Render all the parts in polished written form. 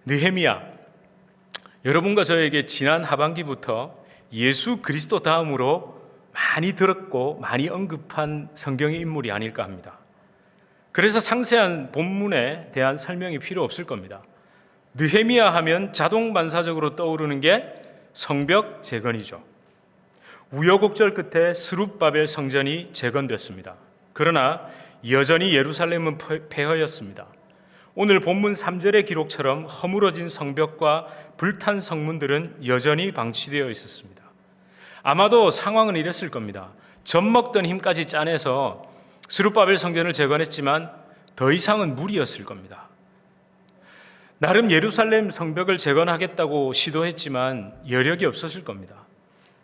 느헤미야, 여러분과 저에게 지난 하반기부터 예수 그리스도 다음으로 많이 들었고 많이 언급한 성경의 인물이 아닐까 합니다. 그래서 상세한 본문에 대한 설명이 필요 없을 겁니다. 느헤미야 하면 자동 반사적으로 떠오르는 게 성벽 재건이죠. 우여곡절 끝에 스룹바벨 성전이 재건됐습니다. 그러나 여전히 예루살렘은 폐허였습니다. 오늘 본문 3절의 기록처럼 허물어진 성벽과 불탄 성문들은 여전히 방치되어 있었습니다. 아마도 상황은 이랬을 겁니다. 젖먹던 힘까지 짜내서 스룹바벨 성전을 재건했지만 더 이상은 무리였을 겁니다. 나름 예루살렘 성벽을 재건하겠다고 시도했지만 여력이 없었을 겁니다.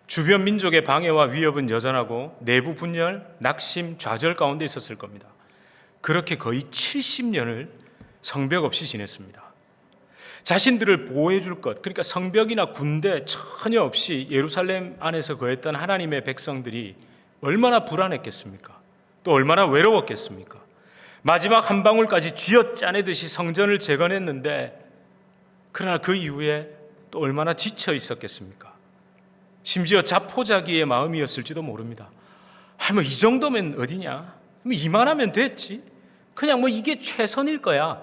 주변 민족의 방해와 위협은 여전하고 내부 분열, 낙심, 좌절 가운데 있었을 겁니다. 그렇게 거의 70년을 성벽 없이 지냈습니다. 자신들을 보호해 줄 것, 그러니까 성벽이나 군대 전혀 없이 예루살렘 안에서 거했던 하나님의 백성들이 얼마나 불안했겠습니까? 또 얼마나 외로웠겠습니까? 마지막 한 방울까지 쥐어짜내듯이 성전을 재건했는데 그러나 그 이후에 또 얼마나 지쳐 있었겠습니까? 심지어 자포자기의 마음이었을지도 모릅니다. 뭐 이 정도면 어디냐? 뭐 이만하면 됐지. 그냥 뭐 이게 최선일 거야.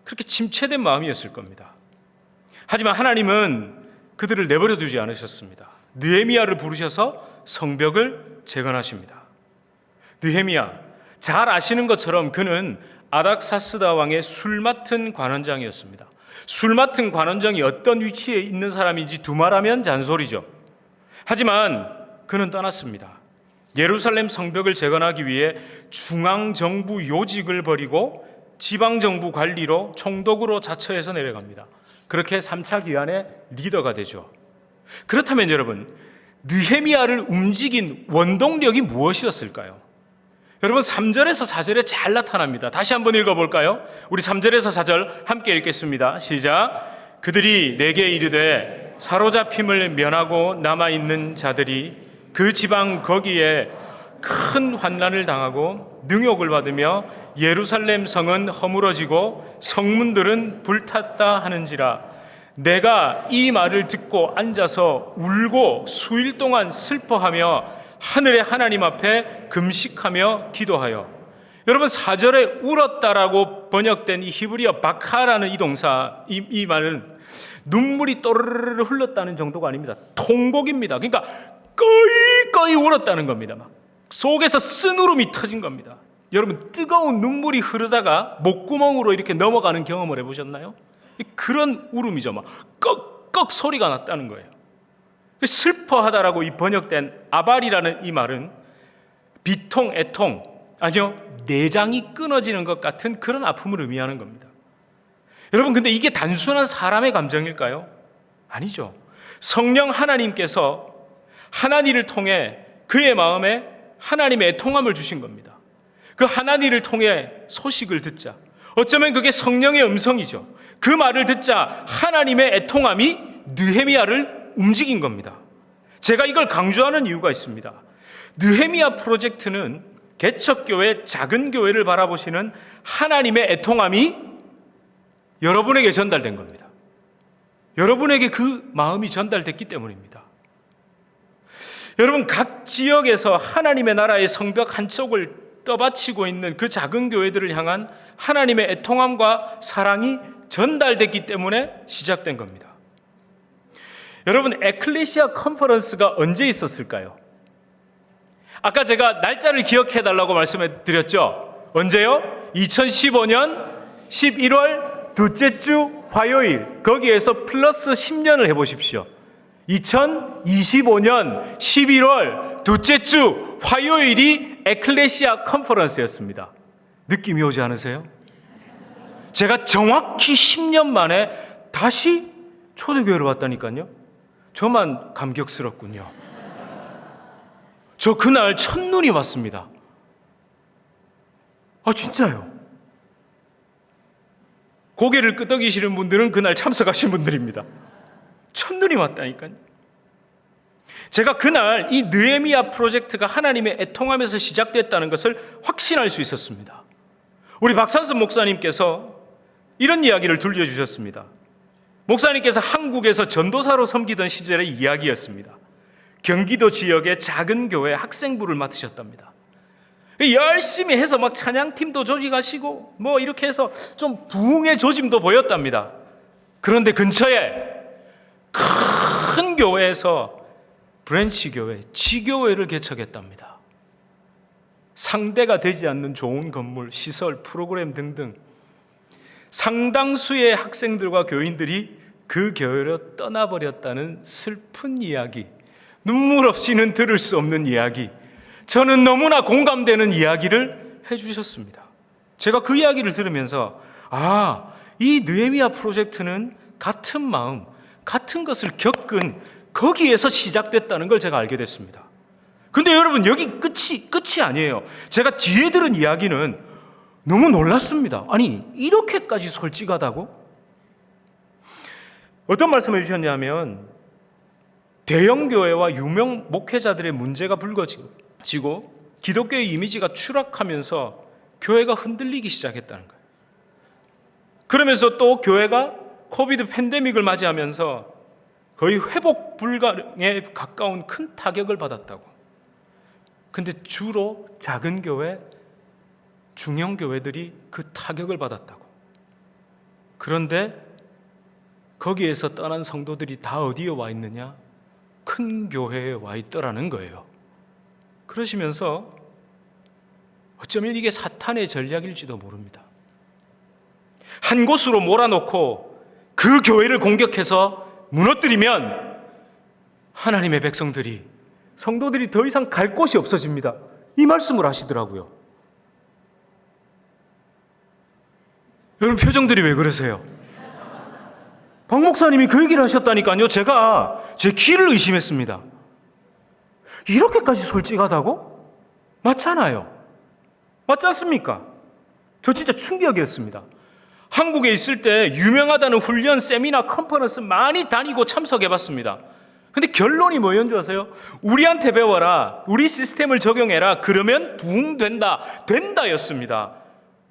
그렇게 침체된 마음이었을 겁니다. 하지만 하나님은 그들을 내버려 두지 않으셨습니다. 느헤미야를 부르셔서 성벽을 재건하십니다. 느헤미야, 잘 아시는 것처럼 그는 아닥사스다 왕의 술 맡은 관원장이었습니다. 술 맡은 관원장이 어떤 위치에 있는 사람인지 두말하면 잔소리죠. 하지만 그는 떠났습니다. 예루살렘 성벽을 재건하기 위해 중앙정부 요직을 버리고 지방정부 관리로 총독으로 자처해서 내려갑니다. 그렇게 3차 기한의 리더가 되죠. 그렇다면 여러분, 느헤미야를 움직인 원동력이 무엇이었을까요? 여러분 3절에서 4절에 잘 나타납니다. 다시 한번 읽어볼까요? 우리 3절에서 4절 함께 읽겠습니다. 시작. 그들이 내게 이르되 사로잡힘을 면하고 남아있는 자들이 그 지방 거기에 큰 환난을 당하고 능욕을 받으며 예루살렘 성은 허물어지고 성문들은 불탔다 하는지라. 내가 이 말을 듣고 앉아서 울고 수일 동안 슬퍼하며 하늘의 하나님 앞에 금식하며 기도하여. 여러분 4절에 울었다라고 번역된 이 히브리어 바카라는 이 동사, 이 말은 눈물이 또르르 흘렀다는 정도가 아닙니다. 통곡입니다. 그러니까 꺼이 울었다는 겁니다. 막 속에서 쓴울음이 터진 겁니다. 여러분 뜨거운 눈물이 흐르다가 목구멍으로 이렇게 넘어가는 경험을 해보셨나요? 그런 울음이죠. 막 꺽꺽 소리가 났다는 거예요. 슬퍼하다라고 이 번역된 아발이라는 이 말은 비통, 애통, 아니요 내장이 끊어지는 것 같은 그런 아픔을 의미하는 겁니다. 여러분 근데 이게 단순한 사람의 감정일까요? 아니죠. 성령 하나님께서 하나니를 통해 그의 마음에 하나님의 애통함을 주신 겁니다. 그 하나니를 통해 소식을 듣자. 어쩌면 그게 성령의 음성이죠. 그 말을 듣자 하나님의 애통함이 느헤미야를 움직인 겁니다. 제가 이걸 강조하는 이유가 있습니다. 느헤미야 프로젝트는 개척교회, 작은 교회를 바라보시는 하나님의 애통함이 여러분에게 전달된 겁니다. 여러분에게 그 마음이 전달됐기 때문입니다. 여러분 각 지역에서 하나님의 나라의 성벽 한쪽을 떠받치고 있는 그 작은 교회들을 향한 하나님의 애통함과 사랑이 전달됐기 때문에 시작된 겁니다. 여러분 에클레시아 컨퍼런스가 언제 있었을까요? 아까 제가 날짜를 기억해 달라고 말씀해 드렸죠. 언제요? 2015년 11월 둘째 주 화요일. 거기에서 플러스 10년을 해보십시오. 2025년 11월 둘째 주 화요일이 에클레시아 컨퍼런스였습니다. 느낌이 오지 않으세요? 제가 정확히 10년 만에 다시 초대교회로 왔다니까요. 저만 감격스럽군요. 저 그날 첫눈이 왔습니다. 진짜요. 고개를 끄덕이시는 분들은 그날 참석하신 분들입니다. 첫눈이 왔다니까요. 제가 그날 이 느헤미야 프로젝트가 하나님의 애통함에서 시작됐다는 것을 확신할 수 있었습니다. 우리 박찬섭 목사님께서 이런 이야기를 들려주셨습니다. 목사님께서 한국에서 전도사로 섬기던 시절의 이야기였습니다. 경기도 지역의 작은 교회 학생부를 맡으셨답니다. 열심히 해서 막 찬양팀도 조직하시고 뭐 이렇게 해서 좀 부흥의 조짐도 보였답니다. 그런데 근처에 큰 교회에서 브랜치 교회, 지교회를 개척했답니다. 상대가 되지 않는 좋은 건물, 시설, 프로그램 등등 상당수의 학생들과 교인들이 그 교회로 떠나버렸다는 슬픈 이야기, 눈물 없이는 들을 수 없는 이야기, 저는 너무나 공감되는 이야기를 해주셨습니다. 제가 그 이야기를 들으면서 이 느헤미야 프로젝트는 같은 마음, 같은 것을 겪은 거기에서 시작됐다는 걸 제가 알게 됐습니다. 근데 여러분, 여기 끝이 아니에요. 제가 뒤에 들은 이야기는 너무 놀랐습니다. 아니, 이렇게까지 솔직하다고? 어떤 말씀을 해주셨냐면, 대형 교회와 유명 목회자들의 문제가 불거지고 기독교의 이미지가 추락하면서 교회가 흔들리기 시작했다는 거예요. 그러면서 또 교회가 코비드 팬데믹을 맞이하면서 거의 회복 불가에 가까운 큰 타격을 받았다고. 근데 주로 작은 교회, 중형 교회들이 그 타격을 받았다고. 그런데 거기에서 떠난 성도들이 다 어디에 와 있느냐? 큰 교회에 와 있더라는 거예요. 그러시면서 어쩌면 이게 사탄의 전략일지도 모릅니다. 한 곳으로 몰아놓고 그 교회를 공격해서 무너뜨리면 하나님의 백성들이, 성도들이 더 이상 갈 곳이 없어집니다. 이 말씀을 하시더라고요. 여러분, 표정들이 왜 그러세요? 박 목사님이 그 얘기를 하셨다니까요. 제가 제 귀를 의심했습니다. 이렇게까지 솔직하다고? 맞잖아요. 맞지 않습니까? 저 진짜 충격이었습니다. 한국에 있을 때 유명하다는 훈련, 세미나, 컨퍼런스 많이 다니고 참석해봤습니다. 근데 결론이 뭐였는지 아세요? 우리한테 배워라, 우리 시스템을 적용해라, 그러면 된다였습니다.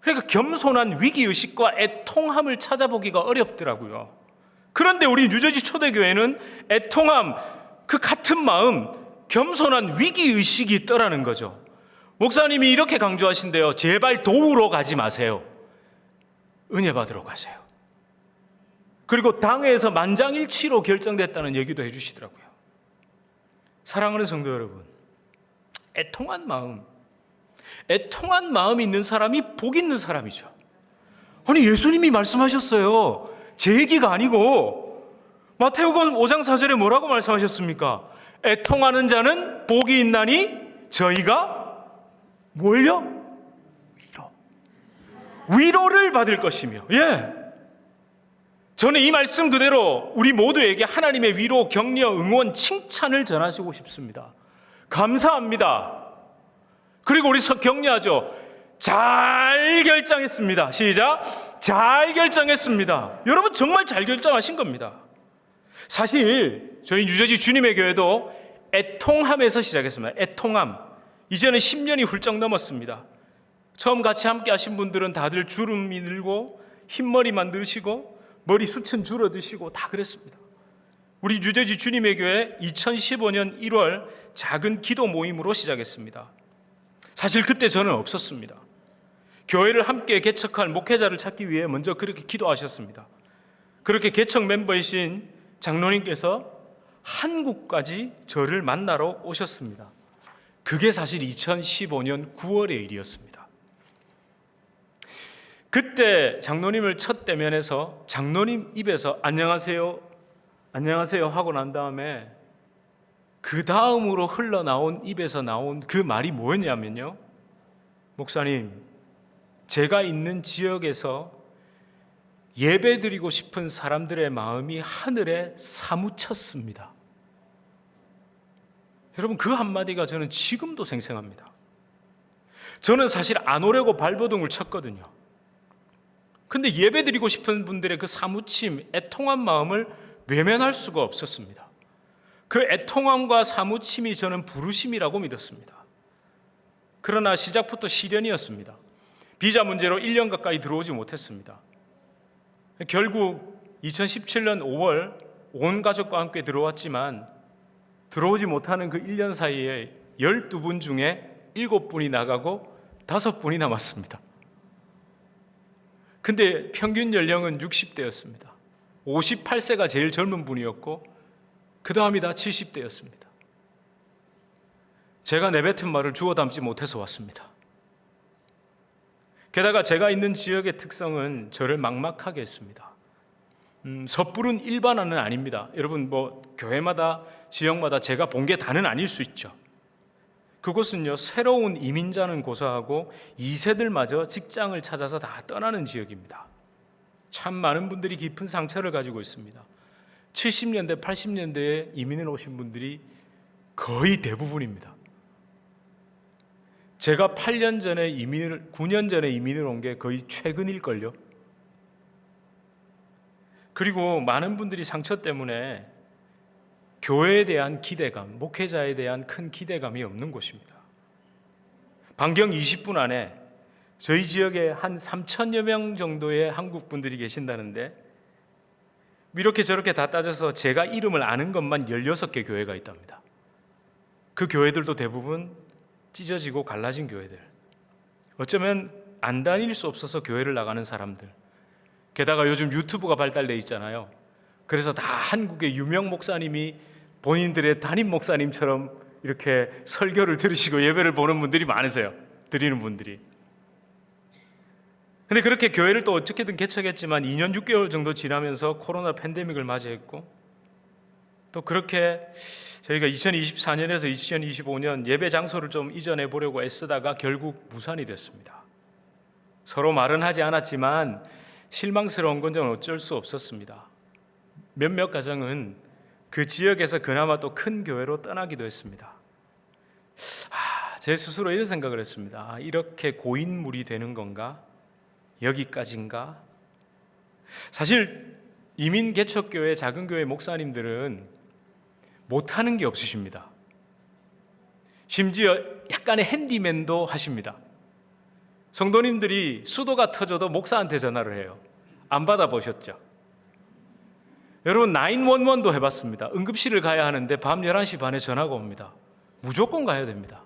그러니까 겸손한 위기의식과 애통함을 찾아보기가 어렵더라고요. 그런데 우리 뉴저지 초대교회는 애통함, 그 같은 마음, 겸손한 위기의식이 있더라는 거죠. 목사님이 이렇게 강조하신대요. 제발 도우러 가지 마세요. 은혜 받으러 가세요. 그리고 당회에서 만장일치로 결정됐다는 얘기도 해주시더라고요. 사랑하는 성도 여러분, 애통한 마음이 있는 사람이 복 있는 사람이죠. 아니, 예수님이 말씀하셨어요. 제 얘기가 아니고 마태복음 5장 4절에 뭐라고 말씀하셨습니까? 애통하는 자는 복이 있나니 저희가 뭘요? 위로를 받을 것이며. 저는 이 말씀 그대로 우리 모두에게 하나님의 위로, 격려, 응원, 칭찬을 전하시고 싶습니다. 감사합니다. 그리고 우리 격려하죠. 잘 결정했습니다. 시작. 잘 결정했습니다. 여러분, 정말 잘 결정하신 겁니다. 사실 저희 뉴저지 주님의 교회도 애통함에서 시작했습니다. 애통함. 이제는 10년이 훌쩍 넘었습니다. 처음 같이 함께 하신 분들은 다들 주름이 늘고 흰머리 만드시고 머리 숱은 줄어드시고 다 그랬습니다. 우리 뉴저지 주님의 교회 2015년 1월 작은 기도 모임으로 시작했습니다. 사실 그때 저는 없었습니다. 교회를 함께 개척할 목회자를 찾기 위해 먼저 그렇게 기도하셨습니다. 그렇게 개척 멤버이신 장로님께서 한국까지 저를 만나러 오셨습니다. 그게 사실 2015년 9월의 일이었습니다. 그때 장로님을 첫 대면해서 장로님 입에서 안녕하세요 하고 난 다음에 그 다음으로 흘러나온 입에서 나온 그 말이 뭐였냐면요, 목사님, 제가 있는 지역에서 예배드리고 싶은 사람들의 마음이 하늘에 사무쳤습니다. 여러분, 그 한마디가 저는 지금도 생생합니다. 저는 사실 안 오려고 발버둥을 쳤거든요. 근데 예배드리고 싶은 분들의 그 사무침, 애통한 마음을 외면할 수가 없었습니다. 그 애통함과 사무침이 저는 부르심이라고 믿었습니다. 그러나 시작부터 시련이었습니다. 비자 문제로 1년 가까이 들어오지 못했습니다. 결국 2017년 5월 온 가족과 함께 들어왔지만 들어오지 못하는 그 1년 사이에 12분 중에 7분이 나가고 5분이 남았습니다. 근데 평균 연령은 60대였습니다. 58세가 제일 젊은 분이었고 그 다음이 다 70대였습니다. 제가 내뱉은 말을 주워 담지 못해서 왔습니다. 게다가 제가 있는 지역의 특성은 저를 막막하게 했습니다. 섣부른 일반화는 아닙니다. 여러분 교회마다 지역마다 제가 본 게 다는 아닐 수 있죠. 그곳은요, 새로운 이민자는 고사하고 2세들마저 직장을 찾아서 다 떠나는 지역입니다. 참 많은 분들이 깊은 상처를 가지고 있습니다. 70년대, 80년대에 이민을 오신 분들이 거의 대부분입니다. 제가 9년 전에 이민을 온 게 거의 최근일걸요. 그리고 많은 분들이 상처 때문에 교회에 대한 기대감, 목회자에 대한 큰 기대감이 없는 곳입니다. 반경 20분 안에 저희 지역에 한 3천여 명 정도의 한국 분들이 계신다는데 이렇게 저렇게 다 따져서 제가 이름을 아는 것만 16개 교회가 있답니다. 그 교회들도 대부분 찢어지고 갈라진 교회들, 어쩌면 안 다닐 수 없어서 교회를 나가는 사람들, 게다가 요즘 유튜브가 발달돼 있잖아요. 그래서 다 한국의 유명 목사님이 본인들의 담임 목사님처럼 이렇게 설교를 들으시고 예배를 보는 분들이 많으세요. 드리는 분들이. 근데 그렇게 교회를 또 어떻게든 개척했지만 2년 6개월 정도 지나면서 코로나 팬데믹을 맞이했고 또 그렇게 저희가 2024년에서 2025년 예배 장소를 좀 이전해 보려고 애쓰다가 결국 무산이 됐습니다. 서로 말은 하지 않았지만 실망스러운 건 좀 어쩔 수 없었습니다. 몇몇 가정은 그 지역에서 그나마 또 큰 교회로 떠나기도 했습니다. 제 스스로 이런 생각을 했습니다. 이렇게 고인물이 되는 건가? 여기까지인가? 사실 이민 개척교회, 작은 교회 목사님들은 못하는 게 없으십니다. 심지어 약간의 핸디맨도 하십니다. 성도님들이 수도가 터져도 목사한테 전화를 해요. 안 받아보셨죠? 여러분 911도 해봤습니다. 응급실을 가야 하는데 밤 11시 반에 전화가 옵니다. 무조건 가야 됩니다.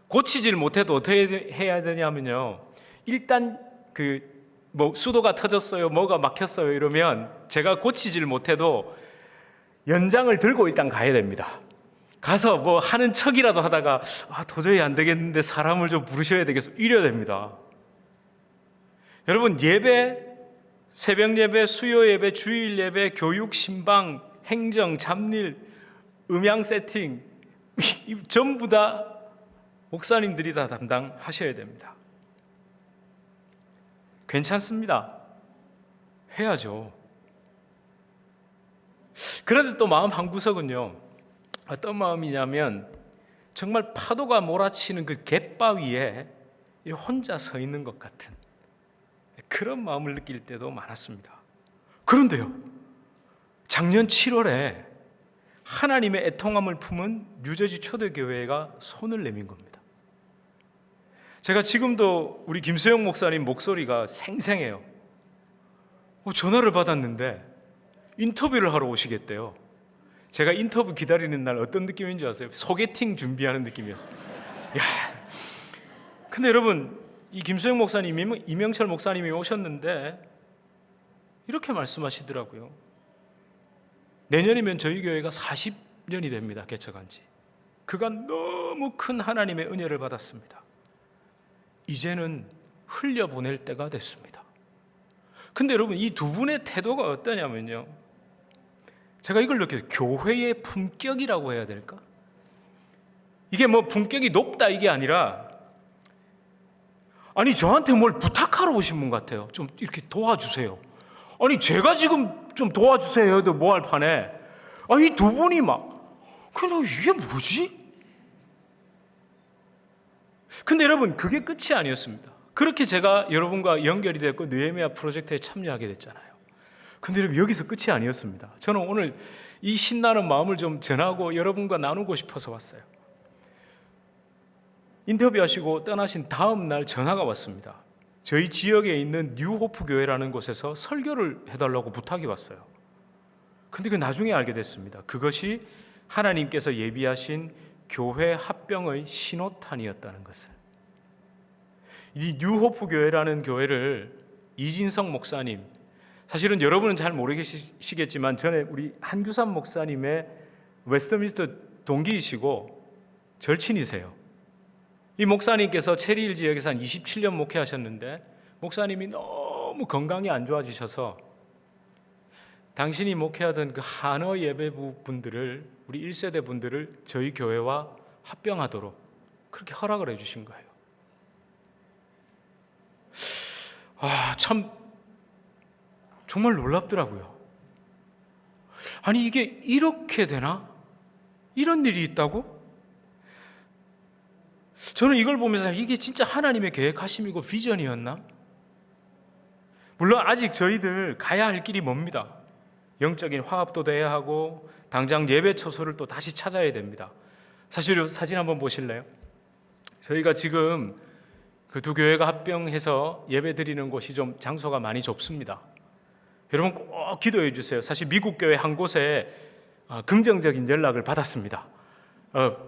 고치질 못해도 어떻게 해야 되냐면요, 일단 수도가 터졌어요, 뭐가 막혔어요 이러면 제가 고치질 못해도 연장을 들고 일단 가야 됩니다. 가서 뭐 하는 척이라도 하다가 도저히 안 되겠는데 사람을 좀 부르셔야 되겠어 이래야 됩니다. 여러분 예배, 새벽 예배, 수요 예배, 주일 예배, 교육, 신방, 행정, 잡일, 음향 세팅 전부 다 목사님들이 다 담당하셔야 됩니다. 괜찮습니다. 해야죠. 그런데 또 마음 한구석은요, 어떤 마음이냐면 정말 파도가 몰아치는 그 갯바위에 혼자 서 있는 것 같은 그런 마음을 느낄 때도 많았습니다. 그런데요, 작년 7월에 하나님의 애통함을 품은 뉴저지 초대교회가 손을 내민 겁니다. 제가 지금도 우리 김수영 목사님 목소리가 생생해요. 전화를 받았는데 인터뷰를 하러 오시겠대요. 제가 인터뷰 기다리는 날 어떤 느낌인 줄 아세요? 소개팅 준비하는 느낌이었어요. 근데 여러분, 이 김수영 목사님, 이명철 목사님이 오셨는데 이렇게 말씀하시더라고요. 내년이면 저희 교회가 40년이 됩니다. 개척한 지. 그간 너무 큰 하나님의 은혜를 받았습니다. 이제는 흘려보낼 때가 됐습니다. 근데 여러분, 이 두 분의 태도가 어떠냐면요, 제가 이걸 느껴요. 교회의 품격이라고 해야 될까? 이게 뭐 품격이 높다 이게 아니라, 아니 저한테 뭘 부탁하러 오신 분 같아요. 좀 이렇게 도와주세요. 아니 제가 지금 좀 도와주세요 해도 뭐할 판에 이 두 분이 그냥 이게 뭐지? 근데 여러분, 그게 끝이 아니었습니다. 그렇게 제가 여러분과 연결이 됐고 느헤미야 프로젝트에 참여하게 됐잖아요. 근데 여러분, 여기서 끝이 아니었습니다. 저는 오늘 이 신나는 마음을 좀 전하고 여러분과 나누고 싶어서 왔어요. 인터뷰하시고 떠나신 다음 날 전화가 왔습니다. 저희 지역에 있는 뉴호프 교회라는 곳에서 설교를 해달라고 부탁이 왔어요. 근데 그 나중에 알게 됐습니다. 그것이 하나님께서 예비하신 교회 합병의 신호탄이었다는 것을. 이 뉴호프 교회라는 교회를 이진성 목사님, 사실은 여러분은 잘 모르시겠지만 전에 우리 한규삼 목사님의 웨스트민스터 동기이시고 절친이세요. 이 목사님께서 체리힐 지역에서 한 27년 목회하셨는데 목사님이 너무 건강이 안 좋아지셔서 당신이 목회하던 그 한어 예배부 분들을, 우리 1세대 분들을 저희 교회와 합병하도록 그렇게 허락을 해주신 거예요. 참 정말 놀랍더라고요. 아니 이게 이렇게 되나? 이런 일이 있다고? 저는 이걸 보면서 이게 진짜 하나님의 계획하심이고 비전이었나? 물론 아직 저희들 가야 할 길이 멉니다. 영적인 화합도 돼야 하고 당장 예배 처소를 또 다시 찾아야 됩니다. 사실 사진 한번 보실래요? 저희가 지금 그 두 교회가 합병해서 예배 드리는 곳이 좀 장소가 많이 좁습니다. 여러분 꼭 기도해 주세요. 사실 미국 교회 한 곳에 긍정적인 연락을 받았습니다.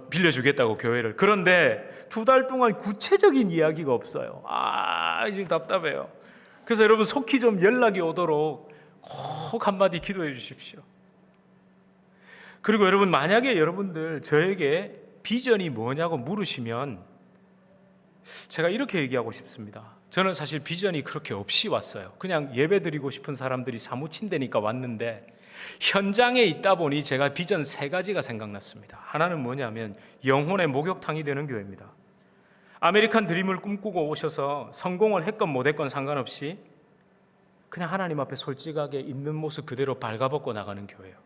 빌려주겠다고 교회를. 그런데 2달 동안 구체적인 이야기가 없어요. 지금 답답해요. 그래서 여러분 속히 좀 연락이 오도록 꼭 한마디 기도해 주십시오. 그리고 여러분 만약에 여러분들 저에게 비전이 뭐냐고 물으시면 제가 이렇게 얘기하고 싶습니다. 저는 사실 비전이 그렇게 없이 왔어요. 그냥 예배 드리고 싶은 사람들이 사무친되니까 왔는데 현장에 있다 보니 제가 비전 3가지가 생각났습니다. 하나는 뭐냐면 영혼의 목욕탕이 되는 교회입니다. 아메리칸 드림을 꿈꾸고 오셔서 성공을 했건 못했건 상관없이 그냥 하나님 앞에 솔직하게 있는 모습 그대로 발가벗고 나가는 교회예요.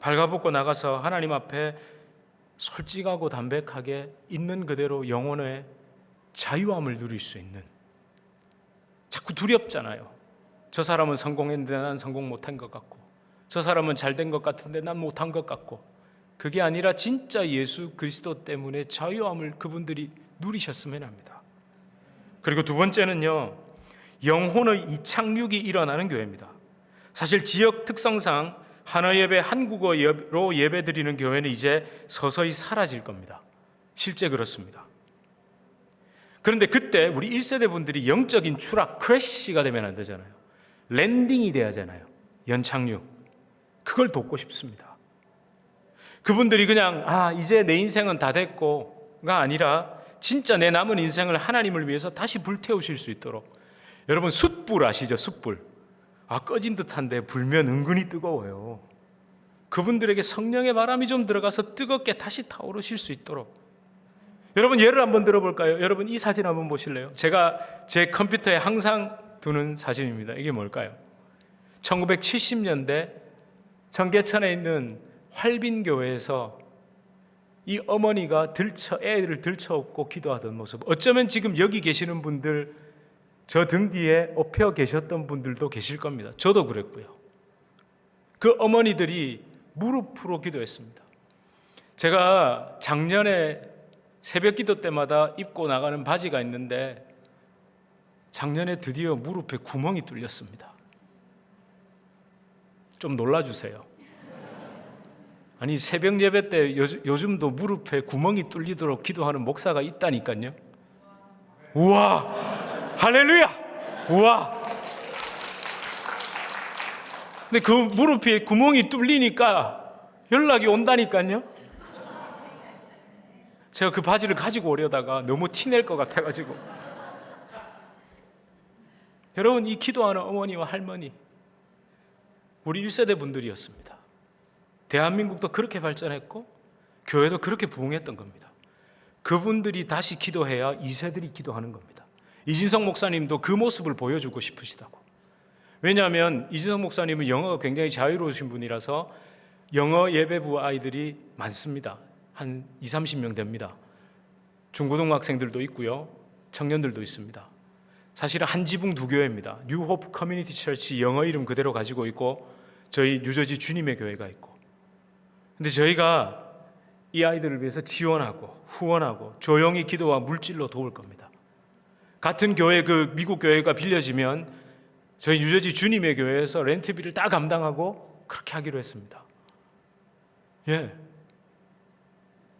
발가벗고 나가서 하나님 앞에 솔직하고 담백하게 있는 그대로 영혼의 자유함을 누릴 수 있는. 자꾸 두렵잖아요. 저 사람은 성공했는데 난 성공 못한 것 같고, 저 사람은 잘된 것 같은데 난 못한 것 같고. 그게 아니라 진짜 예수 그리스도 때문에 자유함을 그분들이 누리셨으면 합니다. 그리고 2번째는요, 영혼의 이착륙이 일어나는 교회입니다. 사실 지역 특성상 한어 예배, 한국어로 예배 드리는 교회는 이제 서서히 사라질 겁니다. 실제 그렇습니다. 그런데 그때 우리 1세대 분들이 영적인 추락, 크래시가 되면 안 되잖아요. 랜딩이 돼야 하잖아요. 연착륙. 그걸 돕고 싶습니다. 그분들이 그냥 이제 내 인생은 다 됐고가 아니라 진짜 내 남은 인생을 하나님을 위해서 다시 불태우실 수 있도록. 여러분 숯불 아시죠? 숯불. 꺼진 듯한데 불면 은근히 뜨거워요. 그분들에게 성령의 바람이 좀 들어가서 뜨겁게 다시 타오르실 수 있도록. 여러분 예를 한번 들어볼까요? 여러분 이 사진 한번 보실래요? 제가 제 컴퓨터에 항상 두는 사진입니다. 이게 뭘까요? 1970년대 청계천에 있는 활빈교회에서 이 어머니가 애를 들쳐업고 기도하던 모습. 어쩌면 지금 여기 계시는 분들, 저 등 뒤에 엎여 계셨던 분들도 계실 겁니다. 저도 그랬고요. 그 어머니들이 무릎으로 기도했습니다. 제가 작년에 새벽 기도 때마다 입고 나가는 바지가 있는데 작년에 드디어 무릎에 구멍이 뚫렸습니다. 좀 놀라주세요. 아니 새벽 예배 때 요즘도 무릎에 구멍이 뚫리도록 기도하는 목사가 있다니까요. 우와! 할렐루야! 우와! 근데 그 무릎에 구멍이 뚫리니까 연락이 온다니까요. 제가 그 바지를 가지고 오려다가 너무 티낼 것 같아가지고. 여러분 이 기도하는 어머니와 할머니 우리 1세대 분들이었습니다. 대한민국도 그렇게 발전했고 교회도 그렇게 부흥했던 겁니다. 그분들이 다시 기도해야 2세들이 기도하는 겁니다. 이진성 목사님도 그 모습을 보여주고 싶으시다고. 왜냐하면 이진성 목사님은 영어가 굉장히 자유로우신 분이라서 영어 예배부 아이들이 많습니다. 한 20-30명 됩니다. 중고등학생들도 있고요. 청년들도 있습니다. 사실은 한 지붕 2교회입니다. 뉴호프 커뮤니티 처치 영어 이름 그대로 가지고 있고 저희 뉴저지 주님의 교회가 있고. 근데 저희가 이 아이들을 위해서 지원하고 후원하고 조용히 기도와 물질로 도울 겁니다. 같은 교회, 그 미국 교회가 빌려지면 저희 뉴저지 주님의 교회에서 렌트비를 다 감당하고 그렇게 하기로 했습니다. 예,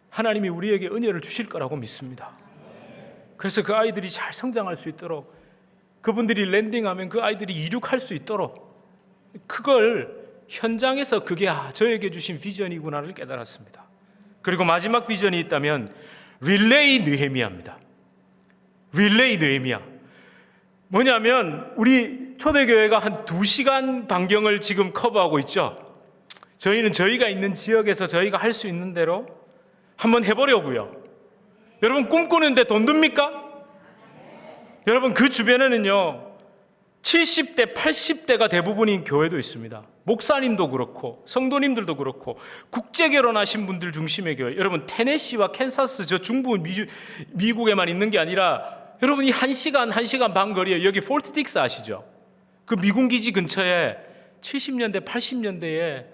하나님이 우리에게 은혜를 주실 거라고 믿습니다. 그래서 그 아이들이 잘 성장할 수 있도록, 그분들이 랜딩하면 그 아이들이 이륙할 수 있도록, 그걸 현장에서 그게 저에게 주신 비전이구나를 깨달았습니다. 그리고 마지막 비전이 있다면 릴레이 느헤미야입니다. 릴레이 느헤미야. 뭐냐면 우리 초대교회가 한 2시간 반경을 지금 커버하고 있죠. 저희는 저희가 있는 지역에서 저희가 할 수 있는 대로 한번 해보려고요. 여러분, 꿈꾸는데 돈 듭니까? 여러분, 그 주변에는요 70대 80대가 대부분인 교회도 있습니다. 목사님도 그렇고 성도님들도 그렇고 국제 결혼하신 분들 중심의 교회. 여러분, 테네시와 캔사스, 저 중부 미국에만 있는 게 아니라 여러분, 이 1시간 반 거리에 여기 폴트 딕스 아시죠? 그 미군 기지 근처에 70년대 80년대에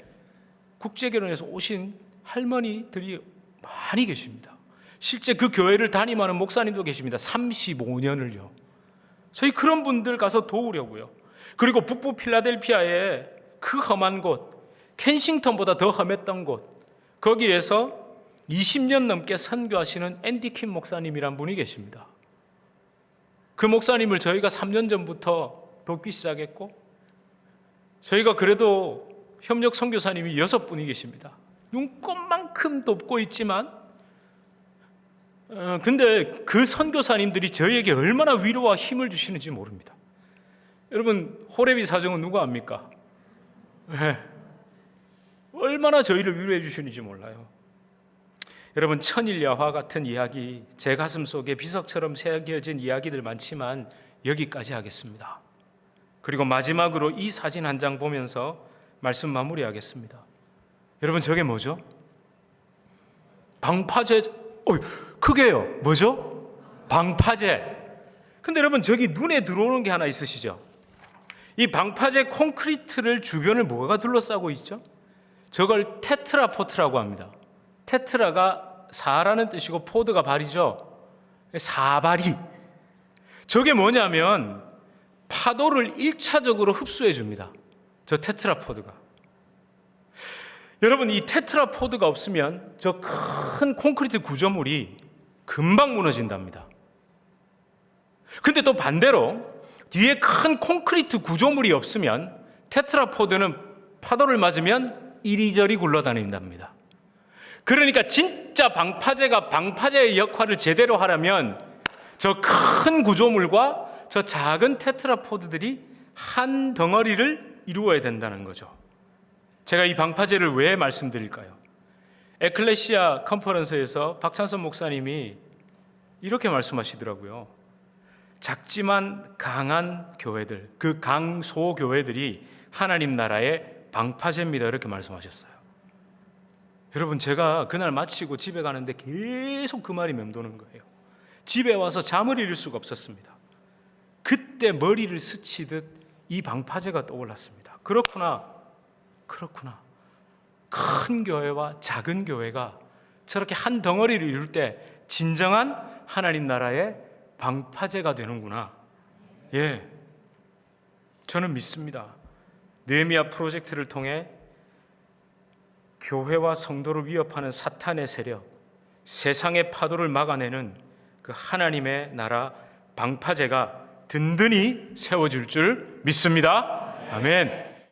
국제 결혼해서 오신 할머니들이 많이 계십니다. 실제 그 교회를 담임하는 목사님도 계십니다. 35년을요. 저희 그런 분들 가서 도우려고요. 그리고 북부 필라델피아의 그 험한 곳, 켄싱턴보다 더 험했던 곳, 거기에서 20년 넘게 선교하시는 앤디 킴 목사님이란 분이 계십니다. 그 목사님을 저희가 3년 전부터 돕기 시작했고, 저희가 그래도 협력 선교사님이 6분이 계십니다. 눈꽃만큼 돕고 있지만, 근데 그 선교사님들이 저희에게 얼마나 위로와 힘을 주시는지 모릅니다. 여러분, 호레비 사정은 누가 압니까? 네. 얼마나 저희를 위로해 주시는지 몰라요. 여러분, 천일야화 같은 이야기, 제 가슴 속에 비석처럼 새겨진 이야기들 많지만 여기까지 하겠습니다. 그리고 마지막으로 이 사진 한 장 보면서 말씀 마무리하겠습니다. 여러분, 저게 뭐죠? 방파제. 그게요, 뭐죠? 방파제. 근데 여러분, 저기 눈에 들어오는 게 하나 있으시죠? 이 방파제 콘크리트를 주변을 뭐가 둘러싸고 있죠? 저걸 테트라포트라고 합니다. 테트라가 사라는 뜻이고 포드가 발이죠. 사발이. 저게 뭐냐면 파도를 1차적으로 흡수해 줍니다. 저 테트라포드가. 여러분, 이 테트라포드가 없으면 저 큰 콘크리트 구조물이 금방 무너진답니다. 근데 또 반대로 뒤에 큰 콘크리트 구조물이 없으면 테트라포드는 파도를 맞으면 이리저리 굴러다닌답니다. 그러니까 진짜 방파제가 방파제의 역할을 제대로 하려면 저 큰 구조물과 저 작은 테트라포드들이 한 덩어리를 이루어야 된다는 거죠. 제가 이 방파제를 왜 말씀드릴까요? 에클레시아 컨퍼런스에서 박찬선 목사님이 이렇게 말씀하시더라고요. 작지만 강한 교회들, 그 강소교회들이 하나님 나라의 방파제입니다. 이렇게 말씀하셨어요. 여러분, 제가 그날 마치고 집에 가는데 계속 그 말이 맴도는 거예요. 집에 와서 잠을 이룰 수가 없었습니다. 그때 머리를 스치듯 이 방파제가 떠올랐습니다. 그렇구나. 큰 교회와 작은 교회가 저렇게 한 덩어리를 이룰 때 진정한 하나님 나라의 방파제가 되는구나. 예, 저는 믿습니다. 느헤미야 프로젝트를 통해 교회와 성도를 위협하는 사탄의 세력, 세상의 파도를 막아내는 그 하나님의 나라 방파제가 든든히 세워질 줄 믿습니다. 아멘.